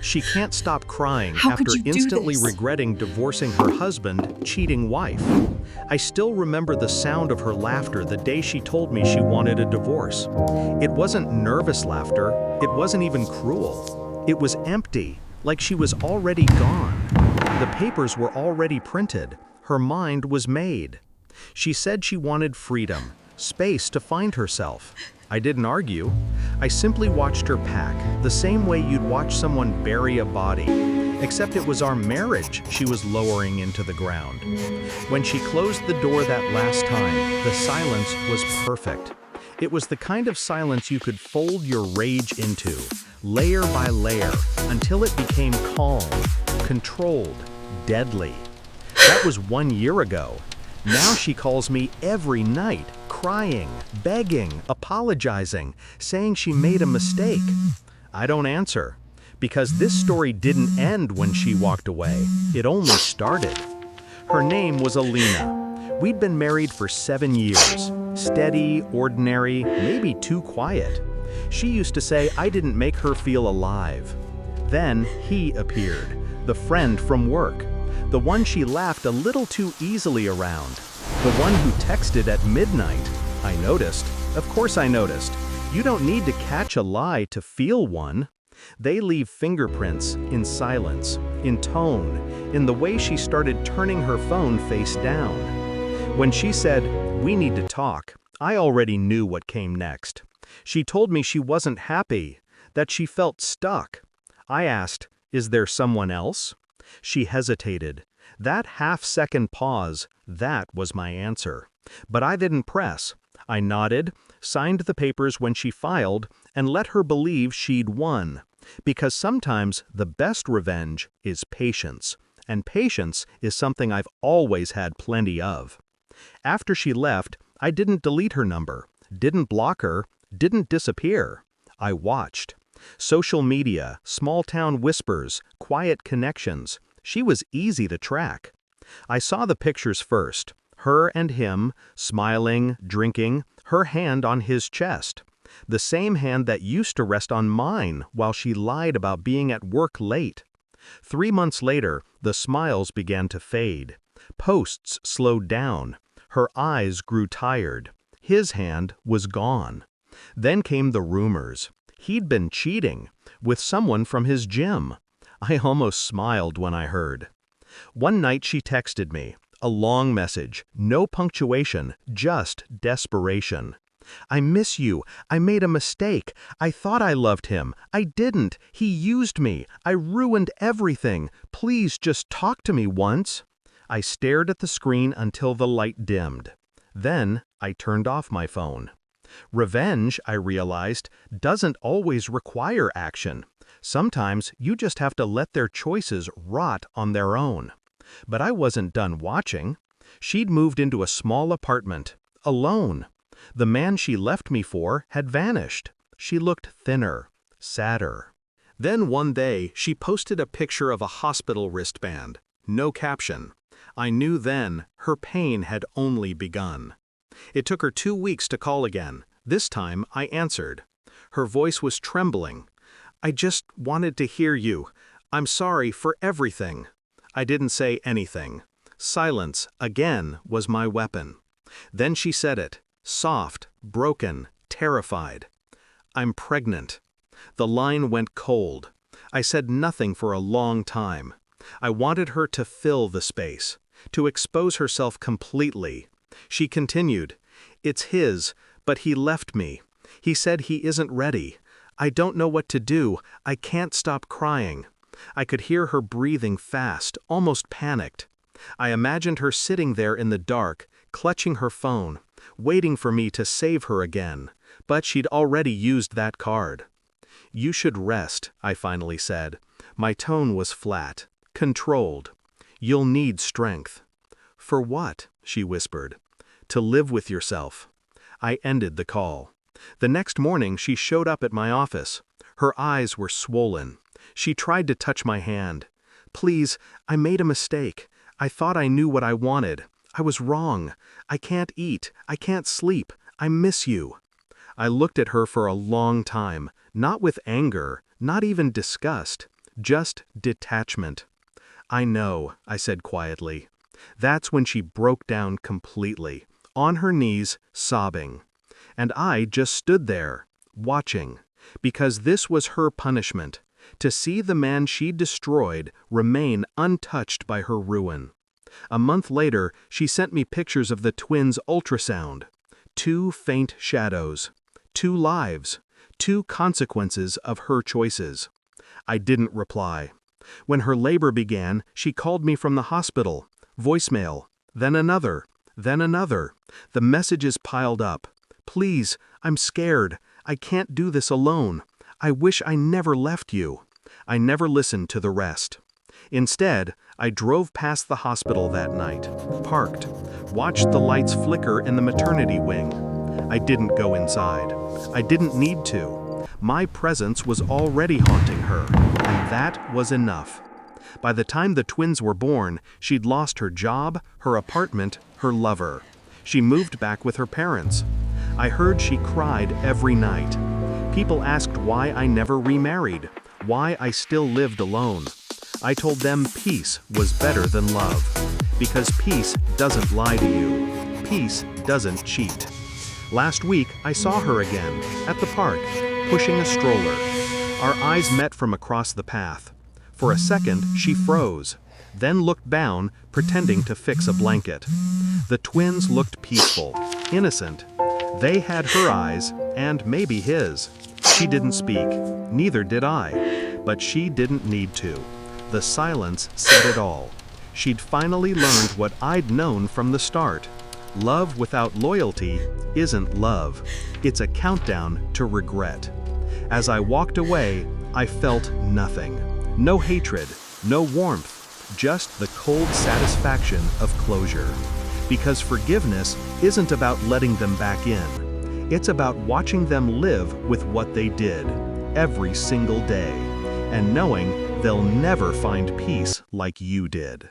She can't stop crying How could after you do instantly this? regretting divorcing her husband, cheating wife. I still remember the sound of her laughter the day she told me she wanted a divorce. It wasn't nervous laughter, it wasn't even cruel. It was empty, like she was already gone. The papers were already printed, her mind was made. She said she wanted freedom, space to find herself. I didn't argue. I simply watched her pack, the same way you'd watch someone bury a body. Except it was our marriage she was lowering into the ground. When she closed the door that last time, the silence was perfect. It was the kind of silence you could fold your rage into, layer by layer, until it became calm, controlled, deadly. That was 1 year ago. Now she calls me every night, crying, begging, apologizing, saying she made a mistake. I don't answer, because this story didn't end when she walked away. It only started. Her name was Alina. We'd been married for 7 years. Steady, ordinary, maybe too quiet. She used to say I didn't make her feel alive. Then he appeared, the friend from work. The one she laughed a little too easily around. The one who texted at midnight. I noticed. Of course I noticed. You don't need to catch a lie to feel one. They leave fingerprints in silence, in tone, in the way she started turning her phone face down. When she said, "We need to talk," I already knew what came next. She told me she wasn't happy, that she felt stuck. I asked, "Is there someone else?" She hesitated. That half-second pause, that was my answer. But I didn't press. I nodded, signed the papers when she filed, and let her believe she'd won. Because sometimes the best revenge is patience, and patience is something I've always had plenty of. After she left, I didn't delete her number, didn't block her, didn't disappear. I watched. Social media, small-town whispers, quiet connections. She was easy to track. I saw the pictures first, her and him, smiling, drinking, her hand on his chest. The same hand that used to rest on mine while she lied about being at work late. 3 months later, the smiles began to fade. Posts slowed down. Her eyes grew tired. His hand was gone. Then came the rumors. He'd been cheating with someone from his gym. I almost smiled when I heard. One night she texted me, a long message, no punctuation, just desperation. "I miss you. I made a mistake. I thought I loved him. I didn't. He used me. I ruined everything. Please just talk to me once." I stared at the screen until the light dimmed. Then I turned off my phone. Revenge, I realized, doesn't always require action. Sometimes you just have to let their choices rot on their own. But I wasn't done watching. She'd moved into a small apartment, alone. The man she left me for had vanished. She looked thinner, sadder. Then one day, she posted a picture of a hospital wristband. No caption. I knew then her pain had only begun. It took her 2 weeks to call again. This time, I answered. Her voice was trembling. "I just wanted to hear you. I'm sorry for everything." I didn't say anything. Silence, again, was my weapon. Then she said it, soft, broken, terrified. "I'm pregnant." The line went cold. I said nothing for a long time. I wanted her to fill the space, to expose herself completely. She continued, "It's his, but he left me. He said he isn't ready. I don't know what to do. I can't stop crying." I could hear her breathing fast, almost panicked. I imagined her sitting there in the dark, clutching her phone, waiting for me to save her again. But she'd already used that card. "You should rest," I finally said. My tone was flat, controlled. "You'll need strength." "For what?" she whispered. "To live with yourself." I ended the call. The next morning she showed up at my office. Her eyes were swollen. She tried to touch my hand. "Please, I made a mistake. I thought I knew what I wanted. I was wrong. I can't eat. I can't sleep. I miss you." I looked at her for a long time, not with anger, not even disgust, Just detachment. I know, I said quietly. That's when she broke down completely, on her knees, sobbing. And I just stood there, watching, because this was her punishment, to see the man she'd destroyed remain untouched by her ruin. A month later, she sent me pictures of the twins' ultrasound. 2 faint shadows. 2 lives. 2 consequences of her choices. I didn't reply. When her labor began, she called me from the hospital. Voicemail. Then another. Then another. The messages piled up. Please, I'm scared. I can't do this alone. I wish I never left you. I never listened to the rest. Instead, I drove past the hospital that night, parked, watched the lights flicker in the maternity wing. I didn't go inside. I didn't need to. My presence was already haunting her, and that was enough. By the time the twins were born, she'd lost her job, her apartment, her lover. She moved back with her parents. I heard she cried every night. People asked why I never remarried, why I still lived alone. I told them peace was better than love, because peace doesn't lie to you. Peace doesn't cheat. Last week, I saw her again, at the park, pushing a stroller. Our eyes met from across the path. For a second, she froze, then looked down, pretending to fix a blanket. The twins looked peaceful, innocent. They had her eyes, and maybe his. She didn't speak, neither did I, but she didn't need to. The silence said it all. She'd finally learned what I'd known from the start. Love without loyalty isn't love. It's a countdown to regret. As I walked away, I felt nothing. No hatred, no warmth, just the cold satisfaction of closure. Because forgiveness isn't about letting them back in. It's about watching them live with what they did, every single day, and knowing they'll never find peace like you did.